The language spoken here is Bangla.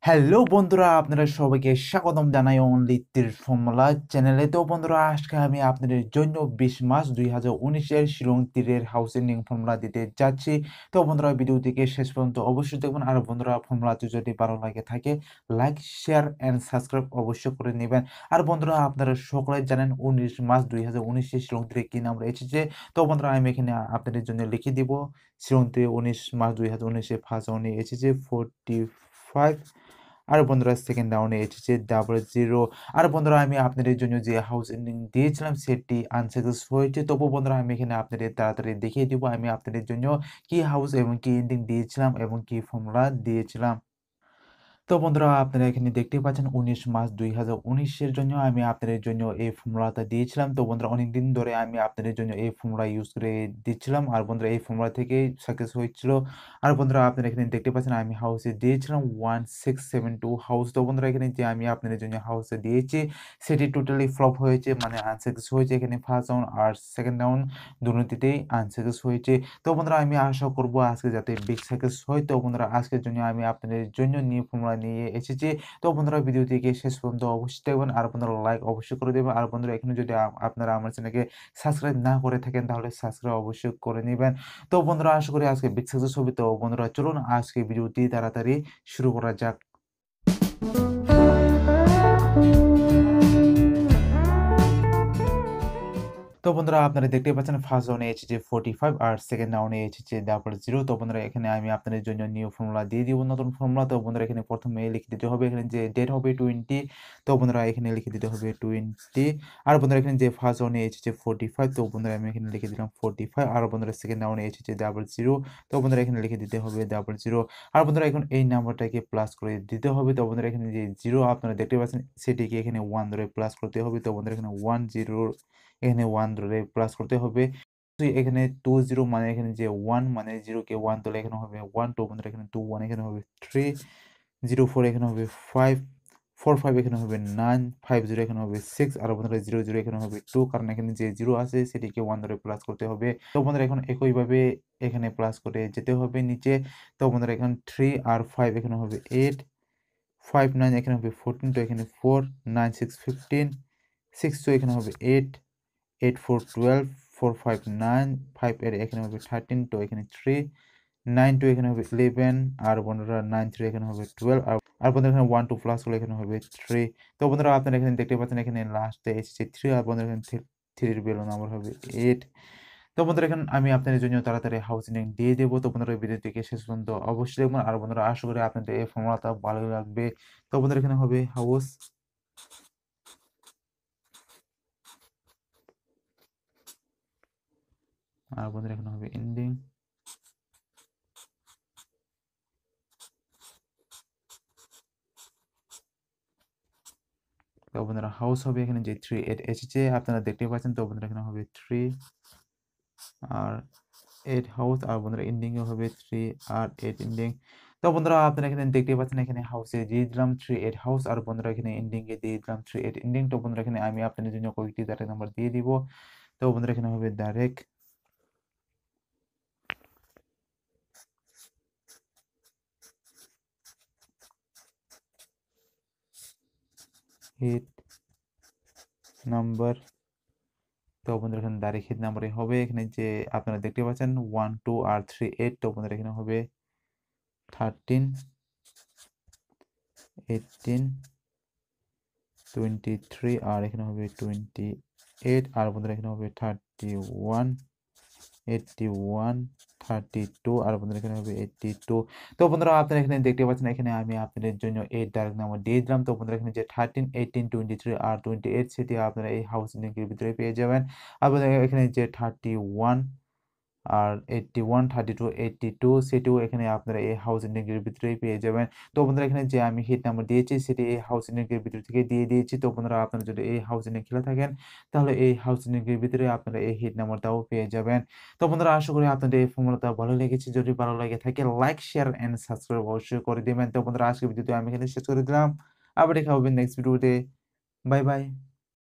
হ্যালো বন্ধুরা, আপনারা সবাইকে স্বাগতম জানাই অনলি তীর ফর্মুলা চ্যানেলে। তো বন্ধুরা, আজকে আমি আপনাদের জন্য 20 মার্চ 2019-এর শিলং তীরের হাউস এন্ডিং ফর্মুলা দিতে যাচ্ছি। তো বন্ধুরা, ভিডিওটিকে শেষ পর্যন্ত অবশ্যই দেখবেন। আর বন্ধুরা, ফর্মুলাটি যদি ভালো লাগে থাকে লাইক শেয়ার অ্যান্ড সাবস্ক্রাইব অবশ্যই করে নেবেন। আর বন্ধুরা, আপনারা সকলে জানেন 19 মার্চ 2019-এ শিলং তীরে কি নাম্বার এসেছে। তো বন্ধুরা, আমি এখানে আপনাদের জন্য লিখে দিব। শিলং তীরে 19 মার্চ 2019-এ ফার্স্ট রাউন্ডে এসেছে 45। আর বন্ধুরা, সেকেন্ড রাউন্ডে এসেছে 00। আর বন্ধুরা, আমি আপনাদের জন্য যে হাউস এন্ডিং দিয়েছিলাম সেটি আনসাকসেস হয়েছে। তবু বন্ধুরা, আমি এখানে আপনাদের তাড়াতাড়ি দেখিয়ে দিব আমি আপনাদের জন্য কি হাউস এবং কি এন্ডিং দিয়েছিলাম এবং কি ফর্মুলা দিয়েছিলাম। তো বন্ধুরা, আপনারা এখানে দেখতে পাচ্ছেন 19 মার্চ 2019-এর জন্য আমি আপনাদের জন্য এই ফর্মুলাটা দিয়েছিলাম। তো বন্ধুরা, অনেকদিন ধরে আমি আপনাদের জন্য এই ফর্মুলা ইউজ করে দিচ্ছিলাম। আর বন্ধুরা, এই ফর্মুলা থেকেই সাকসেস হয়েছিল। আর বন্ধুরা, আপনারা এখানে দেখতে পাচ্ছেন আমি হাউসে দিয়েছিলাম 1672 হাউস। তো বন্ধুরা, এখানে যে আমি আপনাদের জন্য হাউসে দিয়েছি সেটি টোটালি ফ্লপ হয়েছে, মানে আনসাকসেস হয়েছে। এখানে ফার্স্ট রাউন্ড আর সেকেন্ড রাউন্ড দুটোতেই আনসাকসেস হয়েছে। তো বন্ধুরা, আমি আশা করব আজকে যাতে বিগ সাকসেস হয়। তো বন্ধুরা, আজকের জন্য আমি আপনাদের জন্য নিউ ফর্মুলা নিয়ে এসেছি। তো বন্ধুরা, ভিডিওটিকে শেষ পর্যন্ত অবশ্যই দেখবেন। আর বন্ধুরা, লাইক অবশ্যই করে দেবেন। আর বন্ধুরা, এখানে যদি আপনারা আমার চ্যানেলকে সাবস্ক্রাইব না করে থাকেন তাহলে সাবস্ক্রাইব অবশ্যই করে নেবেন। তো বন্ধুরা, আশা করি আজকে বিগ সাকসেস হবে। তো বন্ধুরা, চলুন আজকে ভিডিওটি তাড়াতাড়ি শুরু করা যাক। তো বন্ধুরা, আপনারা দেখতে পাচ্ছেন ফার্স্ট রাউন্ডে এসেছে 45 আর সেকেন্ড রাউন্ডে এসেছে 00। তো বন্ধুরা, এখানে আমি আপনাদের জন্য নিউ ফর্মুলা দিয়ে দিব, নতুন ফর্মুলা। তো বন্ধুরা, এখানে প্রথমে লিখে দিতে হবে এখানে যে ডেট হবে 20। তো বন্ধুরা, এখানে লিখে দিতে হবে 20। আর বন্ধুরা, এখানে যে ফার্স্ট রাউন্ডে এসেছে 45। তো বন্ধুরা, আমি এখানে লিখে দিলাম 45। আর বন্ধুরা, সেকেন্ড রাউন্ডে এসেছে 00। তো বন্ধুরা, এখানে লিখে দিতে হবে 00। আর বন্ধুরা, এখন এই নাম্বারটাকে প্লাস করে দিতে হবে। তো বন্ধুরা, এখানে যে জিরো আপনারা দেখতে পাচ্ছেন সেটিকে এখানে 1 ধরে প্লাস করতে হবে। তো বন্ধুরা, এখানে 10 এখানে 1 ধরে প্লাস করতে হবে। তো এখানে 20 মানে এখানে যে 1 মানে 0 কে 1 ধরলে এখানে হবে 1। তো বন্ধুরা, এখানে 21 এখানে হবে 3, 04 এখানে হবে 5, 45 এখানে হবে 9, 50 এখানে হবে 6। আর বন্ধুরা, 00 এখানে হবে 2, কারণ এখানে যে 0 আছে সেটিকে 1 ধরে প্লাস করতে হবে। তো বন্ধুরা, এখন একইভাবে এখানে প্লাস করে যেতে হবে নিচে। তো বন্ধুরা, এখন 3 আর 5 এখানে হবে 8, 5 9 এখানে হবে 14। তো এখানে 4 9 6 15, 6 2 এখানে হবে 8, 8 4 12, 4 5 9, 5 8 এখানে হবে 13। তো এখানে 3 9 2 এখানে হবে 11। আর বন্ধুরা, 9 3 এখানে হবে 12। আর বন্ধুরা, এখানে 1 2 প্লাস করলে এখানে হবে 3। তো বন্ধুরা, আপনারা এখানে দেখতে পাচ্ছেন এখানে লাস্টে এসেছে 3। আর বন্ধুরা, এখানে 3 এর বেলো নাম্বার হবে 8। তো বন্ধুরা, এখন আমি আপনাদের জন্য তাড়াতাড়ি হাউস লিঙ্ক দিয়ে দেবো। তো বন্ধুরা, ভিডিওটিকে শেষ পর্যন্ত অবশ্যই দেখবেন। আর বন্ধুরা, আশা করি আপনাদের এই ফর্মুলাটা ভালো লাগবে। তো বন্ধুরা, এখানে হবে হাউস। আর বন্ধুরা, এখানে হবে এন্ডিং। তো বন্ধুরা, হাউস হবে এখানে যে 3 8 এসেছে আপনারা দেখতে পাচ্ছেন। তো বন্ধুরা, এখানে হবে 3 আর 8 হাউস। আর বন্ধুরা, এন্ডিং এ হবে 3 আর 8 এন্ডিং। তো বন্ধুরা, আপনারা এখানে দেখতে পাচ্ছেন এখানে হাউসে দিয়ে দিলাম 3 8 হাউস। আর বন্ধুরা, এখানে এন্ডিং এ দিয়ে দিলাম 3 8 এন্ডিং। তো বন্ধুরা, এখানে আমি আপনাদের জন্য কয়েকটি ডাইরেক্ট নাম্বার দিয়ে দিব। তো বন্ধুরা, এখানে হবে ডাইরেক্ট 8 নাম্বার। তো বন্ধুরা, এখানে ডাইরেক্ট হিট নাম্বারে হবে এখানে যে আপনারা দেখতে পাচ্ছেন 1 2 আর 3 8। তো বন্ধুরা, এখানে হবে 13 18 23। আর এখানে হবে 28। আর বন্ধুরা, এখানে হবে 31 81 32। আর বন্ধুরা, এখানে হবে 82। তো বন্ধুরা, আপনারা এখানে দেখতে পাচ্ছেন এখানে আমি আপনাদের জন্য এই ডাইরেক্ট নাম্বার দিয়ে দিলাম। তো বন্ধুরা, এখানে যে 13 18 23 আর 28 সেটি আপনারা এই হাউস লিঙ্কের ভিতরে পেয়ে যাবেন। আর বন্ধুরা, এখানে যে 31 আর 81 32 82 সেটিও এখানে আপনারা এই হাউজিং লিঙ্কের ভিতরেই পেয়ে যাবেন। তো বন্ধুরা, এখানে যে আমি হিট নাম্বার দিয়েছি সেটি এই হাউজিং লিঙ্কের ভিতর থেকে দিয়ে দিয়েছি। তো বন্ধুরা, আপনারা যদি এই হাউজিং লিঙ্ক খেলে থাকেন তাহলে এই হাউজিং লিঙ্কের ভিতরে আপনারা এই হিট নাম্বারটাও পেয়ে যাবেন। তো বন্ধুরা, আশা করি আপনাদের এই ফর্মুলাটা ভালো লেগেছে। যদি ভালো লাগে থাকে লাইক শেয়ার এন্ড সাবস্ক্রাইব অবশ্যই করে দিবেন। তো বন্ধুরা, আজকের ভিডিওতে আমি এখানে শেষ করে দিলাম। আবার দেখা হবে নেক্সট ভিডিওতে। Bye bye.